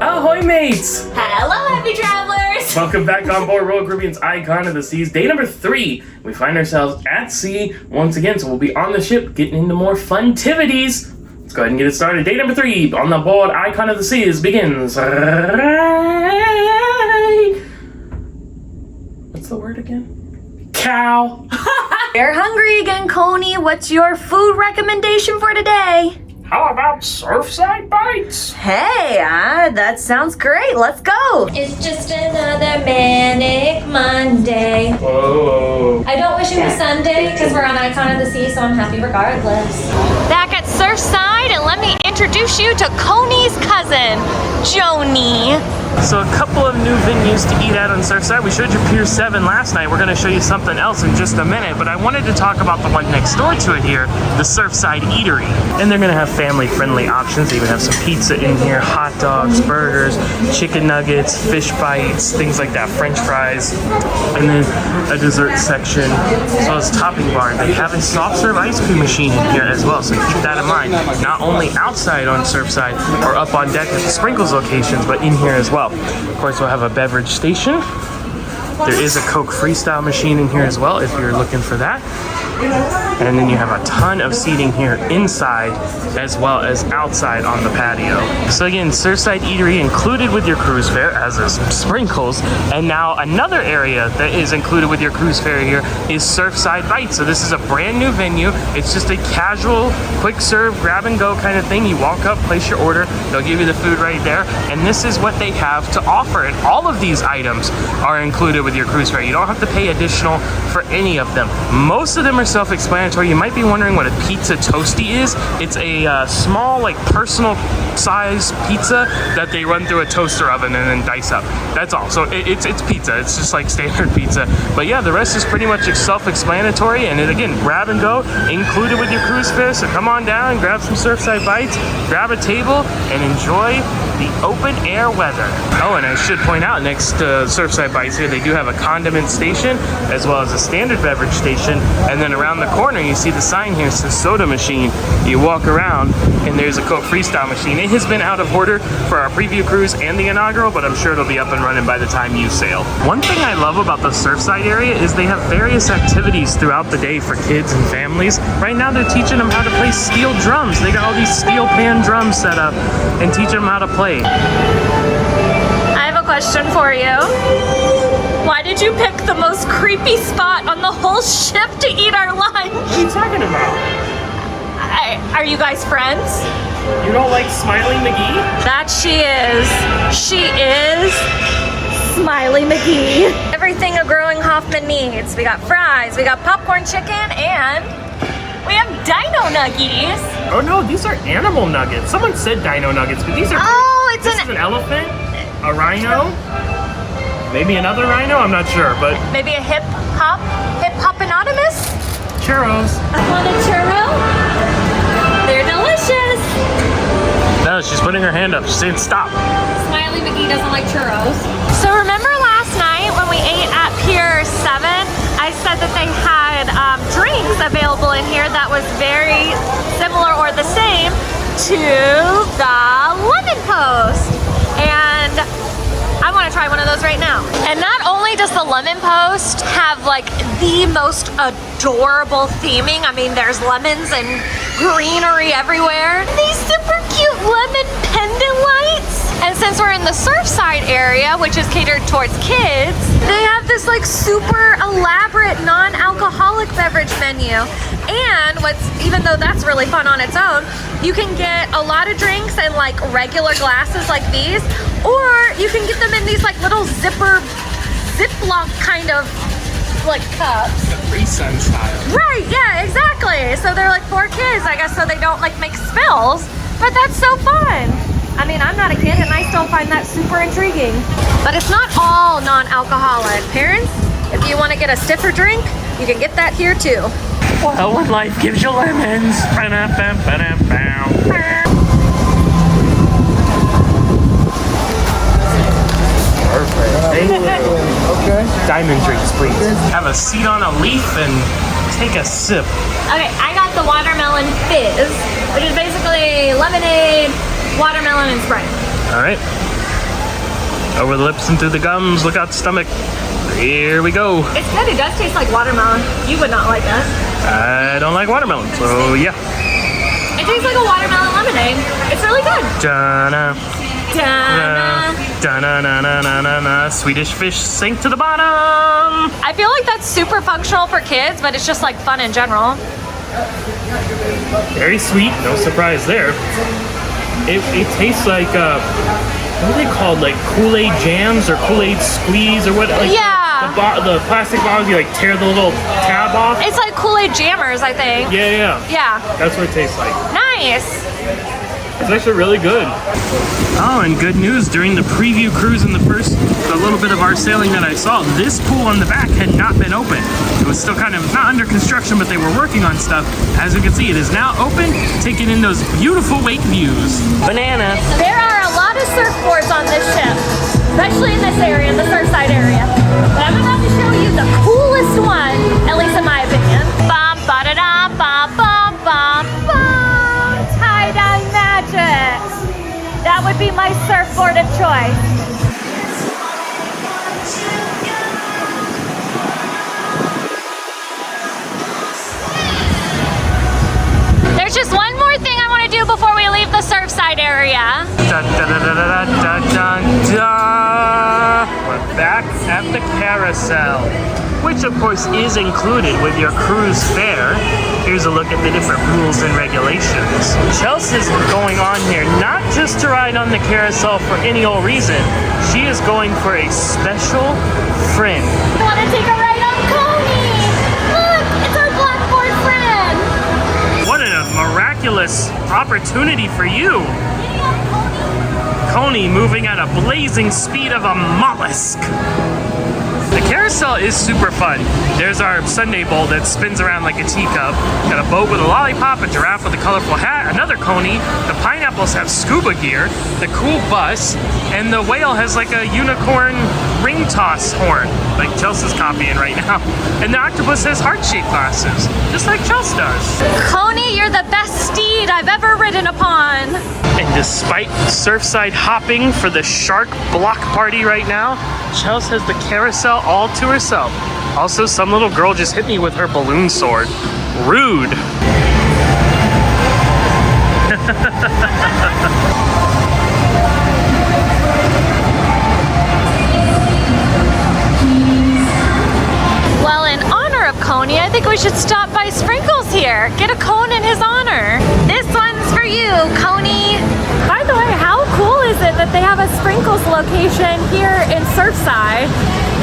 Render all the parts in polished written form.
Ahoy, mates! Hello, happy travelers! Welcome back on board Royal Caribbean's Icon of the Seas. Day number 3. We find ourselves at sea once again, so we'll be on the ship getting into more fun-tivities. Let's go ahead and get it started. Day number 3 on the board Icon of the Seas begins. What's the word again? Cow. You're hungry again, Coney. What's your food recommendation for today? How about Surfside bites? Hey, that sounds great. Let's go. It's just another manic Monday. Whoa. I don't wish it was Sunday because we're on Icon of the Sea, so I'm happy regardless. Back at Surfside, and let me introduce you to Coney's cousin, Joni. So a couple of new venues to eat at on Surfside. We showed you Pier 7 last night. We're going to show you something else in just a minute, but I wanted to talk about the one next door to it here, the Surfside Eatery. And they're going to have family-friendly options. They even have some pizza in here, hot dogs, burgers, chicken nuggets, fish bites, things like that, French fries, and then a dessert section, as well as topping bar. They have a soft serve ice cream machine in here as well, so keep that in mind. Not only outside on Surfside or up on deck at the Sprinkles locations, but in here as well. Of course, we'll have a beverage station. There is a Coke Freestyle machine in here as well if you're looking for that. And then you have a ton of seating here inside as well as outside on the patio. So again, Surfside Eatery included with your cruise fare, as is Sprinkles. And now another area that is included with your cruise fare here is Surfside Bites. So this is a brand new venue. It's just a casual, quick serve, grab and go kind of thing. You walk up, place your order, they'll give you the food right there. And this is what they have to offer. And all of these items are included with your cruise fare. You don't have to pay additional for any of them. Most of them are self-explanatory. You might be wondering what a pizza toasty is. It's a small, like, personal size pizza that they run through a toaster oven and then dice up. That's all. So it's pizza. It's just like standard pizza. But yeah, the rest is pretty much self-explanatory. And again, grab and go included with your cruise fare. So come on down, grab some Surfside Bites, grab a table, and enjoy the open air weather. Oh, and I should point out, next to Surfside Bites here, they do have a condiment station as well as a standard beverage station. And then around the corner, you see the sign here, it says soda machine. You walk around and there's a Coke Freestyle machine. It has been out of order for our preview cruise and the inaugural, but I'm sure it'll be up and running by the time you sail. One thing I love about the Surfside area is they have various activities throughout the day for kids and families. Right now they're teaching them how to play steel drums. They got all these steel pan drums set up and teach them how to play. I have a question for you. Why did you pick the most creepy spot on the whole ship to eat our lunch? What are you talking about? Are you guys friends? You don't like Smiley McGee? That she is. She is Smiley McGee. Everything a growing Hoffman needs. We got fries, we got popcorn chicken, and we have dino nuggies. Oh no, these are animal nuggets. Someone said dino nuggets, but these are... Oh, it's this is an elephant, a rhino, maybe another rhino, I'm not sure, but... Maybe a hip-hop-anonymous? Churros. Want a churro? They're delicious. No, she's putting her hand up. She's saying stop. Smiley McGee doesn't like churros. So remember last night when we ate at Pier 7? I said that they had drinks available in here that was very similar or the same to the Lemon Post. And I want to try one of those right now. And not only does the Lemon Post have like the most adorable theming, I mean there's lemons and greenery everywhere. These super cute lemon pendant lights. And since we're in the Surfside area, which is catered towards kids, they have this like super elaborate non-alcoholic beverage menu. And even though that's really fun on its own, you can get a lot of drinks in like regular glasses like these, or you can get them in these like little Ziploc kind of like cups. Capri Sun style. Right, yeah, exactly. So they're like for kids, I guess, so they don't like make spills, but that's so fun. I mean, I'm not a kid and I still find that super intriguing. But it's not all non-alcoholic. Parents, if you want to get a stiffer drink, you can get that here too. Well, when life gives you lemons. Perfect. Okay. Diamond drinks, please. Have a seat on a leaf and take a sip. Okay, I got the watermelon fizz, which is basically lemonade, watermelon, and Sprite. All right. Over the lips and through the gums. Look out the stomach. Here we go. It's good. It does taste like watermelon. You would not like that. I don't like watermelon, so yeah. It tastes like a watermelon lemonade. It's really good. Da-na, Da-na. da-na-na-na-na-na. Swedish fish sink to the bottom. I feel like that's super functional for kids, but it's just like fun in general. Very sweet, no surprise there. It tastes like, what are they called? Like Kool-Aid jams or Kool-Aid squeeze or what? Like Yeah. The plastic bottles, you like tear the little tab off. It's like Kool-Aid jammers, I think. Yeah. Yeah. That's what it tastes like. Nice. It's actually really good. Oh, and good news, during the preview cruise in the little bit of our sailing that I saw, this pool on the back had not been open. It was still kind of, not under construction, but they were working on stuff. As you can see, it is now open, taking in those beautiful wake views. Banana. There are a lot of surfboards on this ship, especially in this area, in the Surfside area. But I'm about to show you the coolest one, at least in my opinion. Bum, ba-da-da, bum, bum, bum, bum. Tie-dye magic. That would be my surfboard of choice. There's just one more thing I want to do before we leave the Surfside area. Da, da, da, da, da, da, da, da. We're back at the carousel, which of course is included with your cruise fare. Here's a look at the different rules and regulations. Chelsea's going on here not just to ride on the carousel for any old reason. She is going for a special friend. I want to take a ride on Coney. Look, it's our blackboard friend. What a miraculous opportunity for you. Coney moving at a blazing speed of a mollusk. The carousel is super fun. There's our Sunday bowl that spins around like a teacup. Got a boat with a lollipop, a giraffe with a colorful hat, another coney. The pineapples have scuba gear, the cool bus, and the whale has like a unicorn ring toss horn, like Chelsea's copying right now. And the octopus has heart-shaped glasses, just like Chelsea does. Coney, you're the best steed I've ever ridden upon. And despite Surfside hopping for the shark block party right now, Chelsea has the carousel all to herself. Also, some little girl just hit me with her balloon sword. Rude. Well, in honor of Coney, I think we should stop by Sprinkles here. Get a cone in his honor. This one's for you, Coney. By the way, how cool is it that they have a Sprinkles location here in Surfside?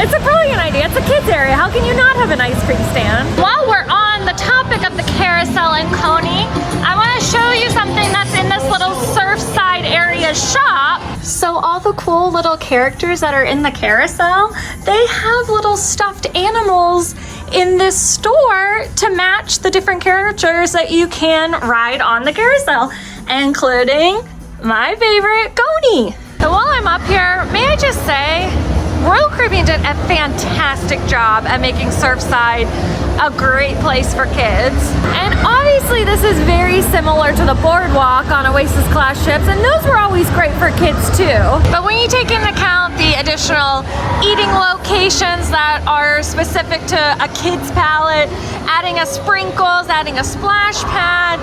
It's a brilliant idea. It's a kids area. How can you not have an ice cream stand? While we're on the topic of the carousel in Coney, I want to show you something that's in this little Surfside area shop. So all the cool little characters that are in the carousel, they have little stuffed animals in this store to match the different characters that you can ride on the carousel, including my favorite, Coney. So while I'm up here, may I just say, Royal Caribbean did a fantastic job at making Surfside a great place for kids. And obviously this is very similar to the boardwalk on Oasis class ships, and those were always great for kids too. But when you take into account the additional eating locations that are specific to a kid's palate, adding a Sprinkles, adding a splash pad,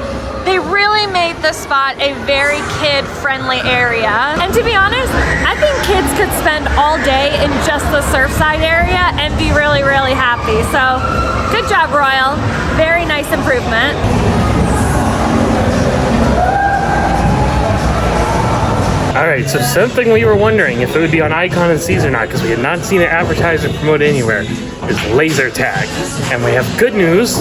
they really made this spot a very kid-friendly area. And to be honest, I think kids could spend all day in just the Surfside area and be really, really happy. So, good job, Royal. Very nice improvement. All right, so something we were wondering if it would be on Icon and Seas or not, because we had not seen it advertised or promoted anywhere, is laser tag. And we have good news,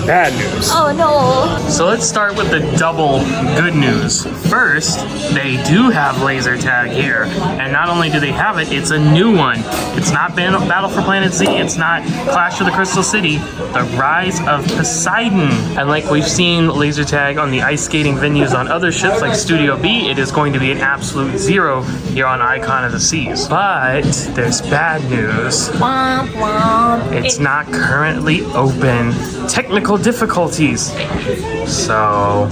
bad news. Oh no. So let's start with the double good news. First, they do have laser tag here. And not only do they have it, it's a new one. It's not Battle for Planet Z, it's not Clash of the Crystal City, The Rise of Poseidon. And like we've seen laser tag on the ice skating venues on other ships like Studio B, it is going to be an absolute zero here on Icon of the Seas. But there's bad news. Womp womp. It's not currently open. Technical difficulties. So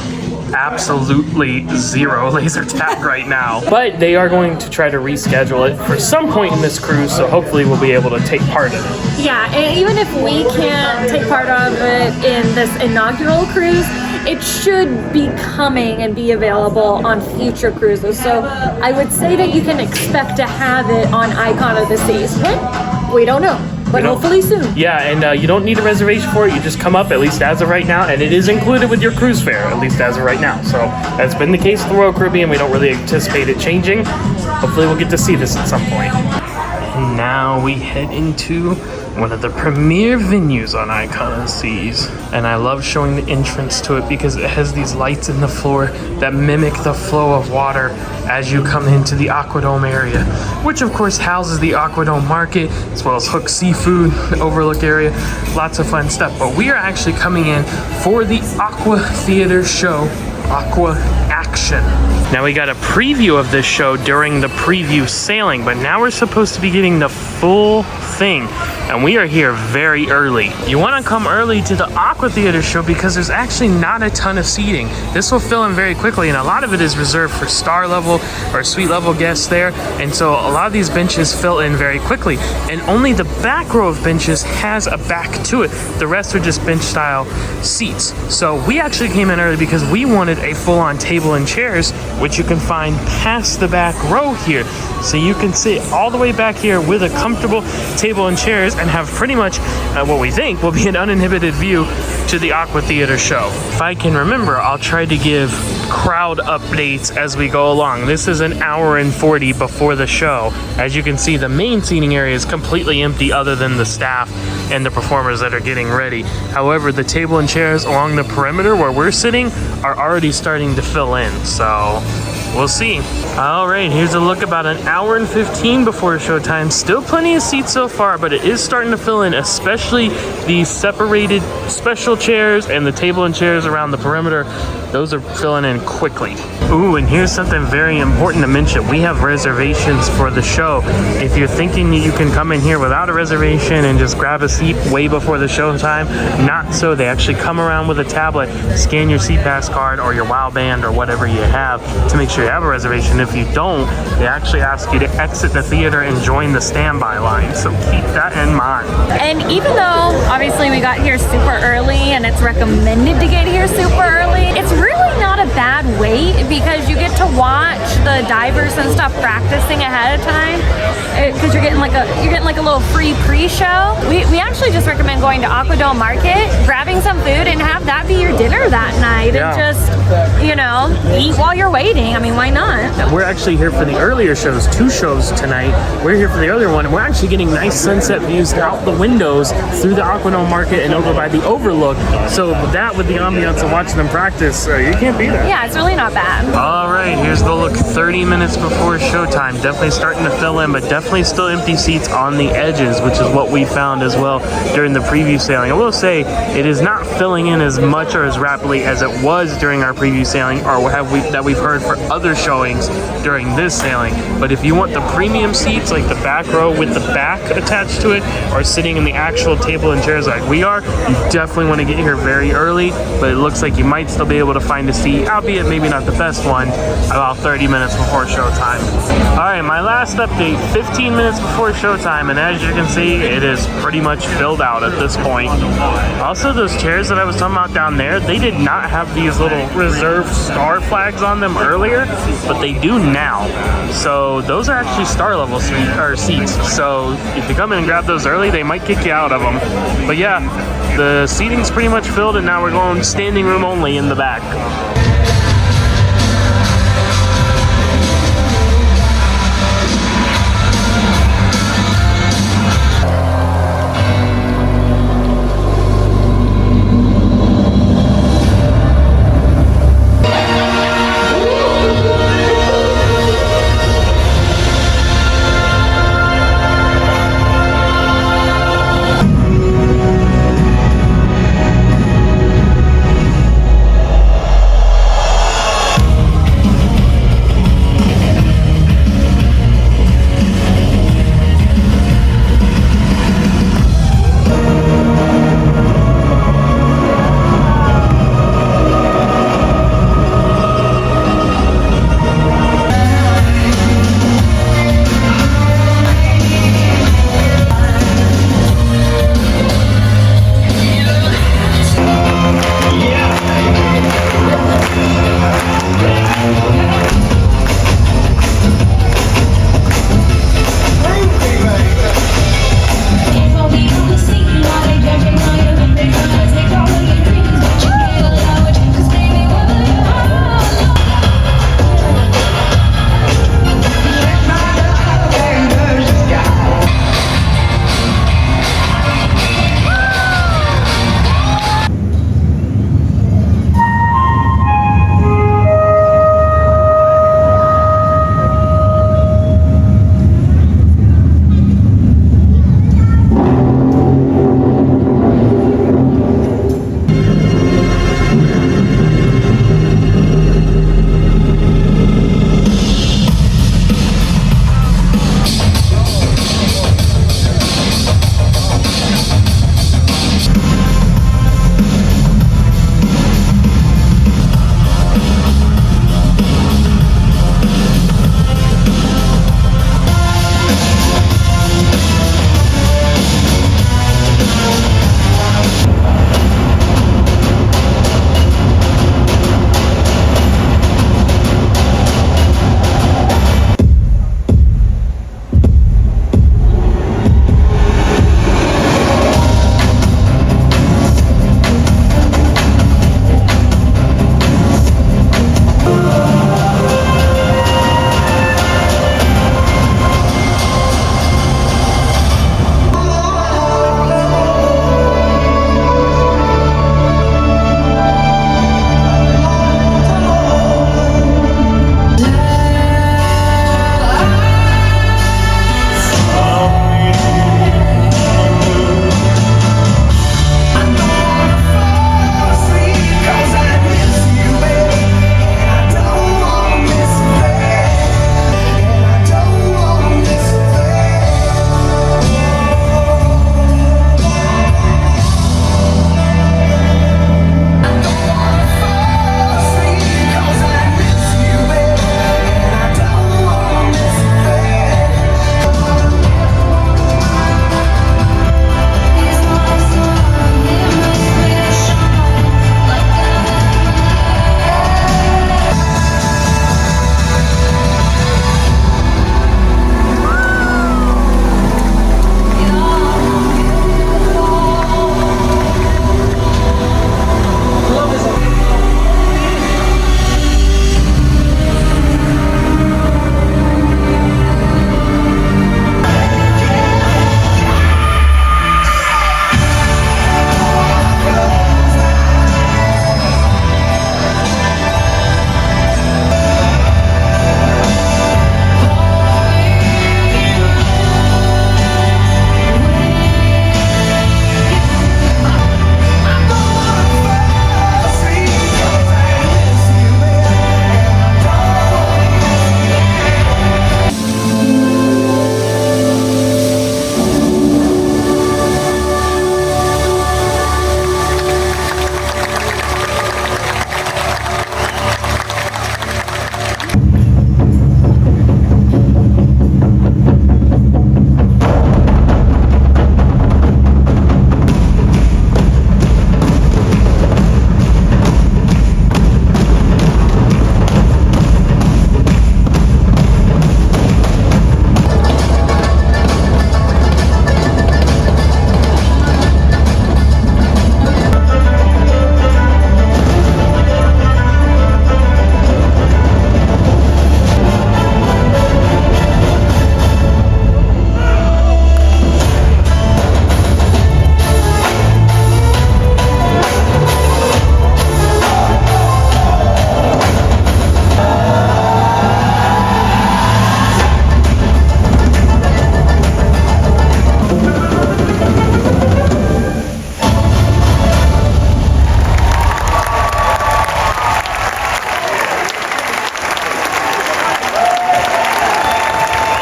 absolutely zero laser tag right now. But they are going to try to reschedule it for some point in this cruise, so hopefully we'll be able to take part in it. Yeah, and even if we can't take part of it in this inaugural cruise, it should be coming and be available on future cruises. So I would say that you can expect to have it on Icon of the Seas. When? We don't know, but hopefully soon. Yeah, and you don't need a reservation for it. You just come up, at least as of right now, and it is included with your cruise fare, at least as of right now. So that's been the case with the Royal Caribbean. We don't really anticipate it changing. Hopefully we'll get to see this at some point. And now we head into one of the premier venues on Icon of the Seas. And I love showing the entrance to it because it has these lights in the floor that mimic the flow of water as you come into the Aquadome area, which of course houses the Aquadome Market, as well as Hook Seafood, the Overlook area, lots of fun stuff. But we are actually coming in for the Aqua Theater show, AquaAction. Now we got a preview of this show during the preview sailing, but now we're supposed to be getting the full thing, and we are here very early. You want to come early to the Aqua Theater show because there's actually not a ton of seating. This will fill in very quickly, and a lot of it is reserved for star level or suite level guests there, and so a lot of these benches fill in very quickly, and only the back row of benches has a back to it. The rest are just bench style seats. So we actually came in early because we wanted a full-on table and chairs, which you can find past the back row here. So you can sit all the way back here with a comfortable table and chairs and have pretty much what we think will be an uninhibited view to the Aqua Theater show. If I can remember, I'll try to give crowd updates as we go along. This is an hour and 40 before the show. As you can see, the main seating area is completely empty other than the staff and the performers that are getting ready. However, the table and chairs along the perimeter where we're sitting are already starting to fill in, so we'll see. All right, here's a look about an hour and 15 before showtime. Still plenty of seats so far, but it is starting to fill in, especially the separated special chairs and the table and chairs around the perimeter. Those are filling in quickly. Ooh, and here's something very important to mention. We have reservations for the show. If you're thinking that you can come in here without a reservation and just grab a seat way before the show time, not so. They actually come around with a tablet, scan your seat pass card or your WOW band or whatever you have to make sure you have a reservation. If you don't, they actually ask you to exit the theater and join the standby line. So keep that in mind. And even though obviously we got here super early and it's recommended to get here super early, it's really not a bad wait because you get to watch the divers and stuff practicing ahead of time because you're getting like a little free pre-show. We actually just recommend going to Aquadome Market, grabbing some food, and have that be your dinner that night, and just, you know, eat while you're waiting. I mean, why not? We're actually here for the earlier shows, 2 shows tonight. We're here for the earlier one, and we're actually getting nice sunset views out the windows through the Aquadome Market and over by the Overlook. So that, with the ambiance of watching them practice, you can't beat it. Yeah, it's really not bad. All right, here's the look 30 minutes before showtime. Definitely starting to fill in, but definitely still empty seats on the edges, which is what we found as well during the preview sailing. I will say it is not filling in as much or as rapidly as it was during our preview sailing, or that we've heard for other showings during this sailing. But if you want the premium seats, like the back row with the back attached to it, or sitting in the actual table and chairs like we are, you definitely want to get here very early. But it looks like you might still be able to find a seat, albeit maybe not the best one, about 30 minutes before showtime. All right, my last update, 15 minutes before showtime, and as you can see, it is pretty much filled out at this point. Also, those chairs that I was talking about down there, they did not have these little reserved star flags on them earlier, but they do now. So those are actually star level seats. So if you come in and grab those early, they might kick you out of them. But yeah, the seating's pretty much filled, and now we're going standing room only in the back.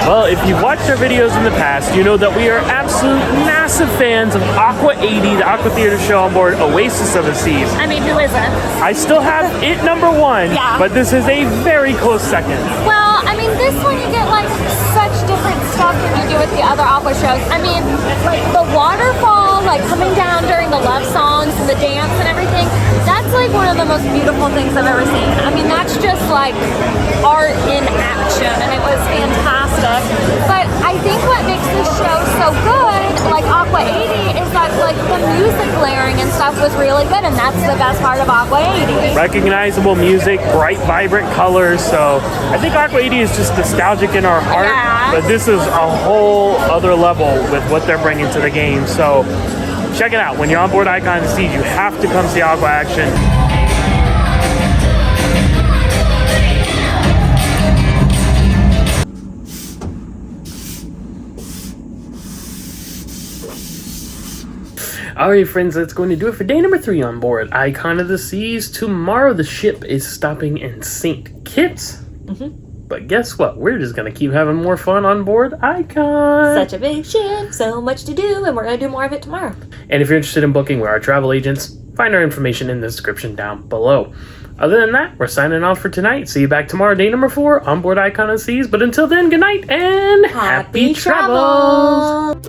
Well, if you've watched our videos in the past, you know that we are absolute massive fans of Aqua 80, the Aqua Theater show on board Oasis of the Seas. I mean, who isn't? I still have it number one, Yeah. but this is a very close second. Well, I mean, this one you get like such different stuff than you do with the other Aqua shows. I mean, like the waterfall, like coming down during the love songs and the dance and everything, that's like one of the most beautiful things I've ever seen. I mean, that's just like art in action, and it was fantastic. But I think what makes this show so good, like Aqua 80, is that like the music layering and stuff was really good, and that's the best part of Aqua 80. Recognizable music, bright, vibrant colors. So I think Aqua 80 is just nostalgic in our heart, Yeah. but this is a whole other level with what they're bringing to the game. So check it out. When you're on board Icon of the Seas, you have to come see AquaAction. Alright friends, that's going to do it for day number 3 on board Icon of the Seas. Tomorrow the ship is stopping in St. Kitts. But guess what? We're just going to keep having more fun on board Icon. Such a big ship, so much to do, and we're going to do more of it tomorrow. And if you're interested in booking with our travel agents, find our information in the description down below. Other than that, we're signing off for tonight. See you back tomorrow, day number 4 on board Icon of the Seas. But until then, good night and happy travels.